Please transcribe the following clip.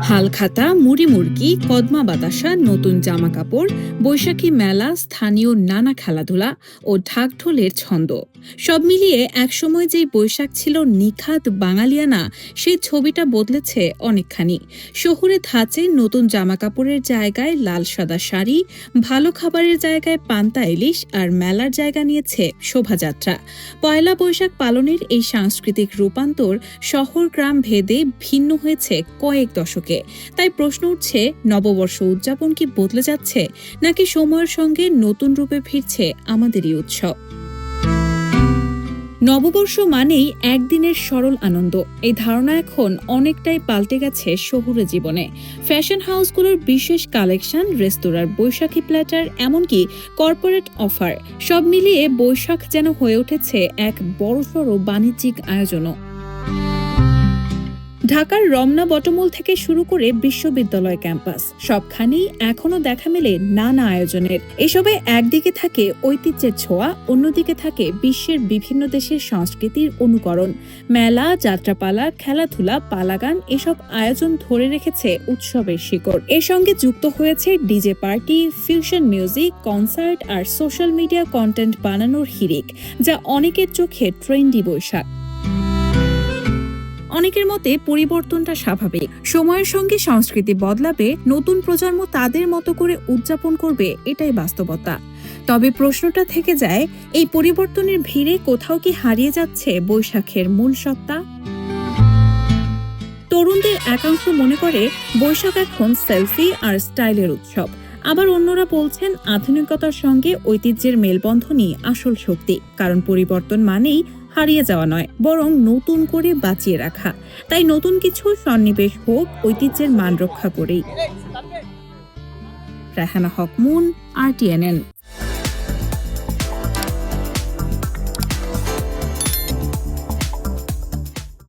হালখাতা, মুড়ি মুড়কি, কদমা বাতাসা, নতুন জামা কাপড়, বৈশাখী মেলা, স্থানীয় নানা খেলাধুলা ও ঢাকঢোলের ছন্দ সব মিলিয়ে একসময় যেই বৈশাখ ছিল নিখাত বাঙালিয়ানা, সেই ছবিটা বদলেছে অনেকখানি। শহুরে ধাঁচে নতুন জামা কাপড়ের জায়গায় লাল সাদা শাড়ি, ভালো খাবারের জায়গায় পান্তা ইলিশ, আর মেলার জায়গা নিয়েছে শোভাযাত্রা। পয়লা বৈশাখ পালনের এই সাংস্কৃতিক রূপান্তর শহর গ্রাম ভেদে ভিন্ন হয়েছে কয়েক দশকে। তাই প্রশ্ন উঠছে, নববর্ষ উদযাপন কি বদলে যাচ্ছে, নাকি সময়ের সঙ্গে নতুন রূপে ফিরছে আমাদেরই উৎসব? নববর্ষ মানেই একদিনের সরল আনন্দ, এই ধারণা এখন অনেকটাই পাল্টে গেছে শহুরে জীবনে। ফ্যাশন হাউসগুলোর বিশেষ কালেকশন, রেস্তোরাঁর বৈশাখী প্ল্যাটার, এমনকি কর্পোরেট অফার, সব মিলিয়ে বৈশাখ যেন হয়ে উঠেছে এক বড়সড় বাণিজ্যিক আয়োজনও। ঢাকার রমনা বটমূল থেকে শুরু করে বিশ্ববিদ্যালয় ক্যাম্পাস, সবখানেই এখনো দেখা মেলে নানা আয়োজনের। এসবে একদিকে থাকে ঐতিহ্যের ছোঁয়া, অন্যদিকে থাকে বিশ্বের বিভিন্ন দেশের সংস্কৃতির অনুকরণ। মেলা, যাত্রাপালা, খেলাধুলা, পালাগান, এসব আয়োজন ধরে রেখেছে উৎসবের শিকড়। এর সঙ্গে যুক্ত হয়েছে DJ party, fusion music, concert আর সোশ্যাল মিডিয়া কন্টেন্ট বানানোর হিড়িক, যা অনেকের চোখে ট্রেন্ডি বৈশাখ। অনেকের মতে পরিবর্তনটা স্বাভাবিক। সময়ের সঙ্গে সংস্কৃতি বদলাবে, নতুন প্রজন্ম তাদের মতো করে উদযাপন করবে, এটাই বাস্তবতা। তবে প্রশ্নটা থেকে যায়, এই পরিবর্তনের ভিড়ে কোথাও কি হারিয়ে যাচ্ছে বৈশাখের মূল সত্তা? তরুণদের একাংশ মনে করে বৈশাখ এখন সেলফি আর স্টাইলের উৎসব। আবার অন্যরা বলছেন, আধুনিকতার সঙ্গে ঐতিহ্যের মেলবন্ধনই আসল শক্তি। কারণ পরিবর্তন মানেই হারিয়ে যাওয়া নয়, বরং নতুন করে বাঁচিয়ে রাখা। তাই নতুন কিছু সন্নিবেশ হোক ঐতিহ্যের মান রক্ষা করেই। রাহানা হক মুন, RTNN।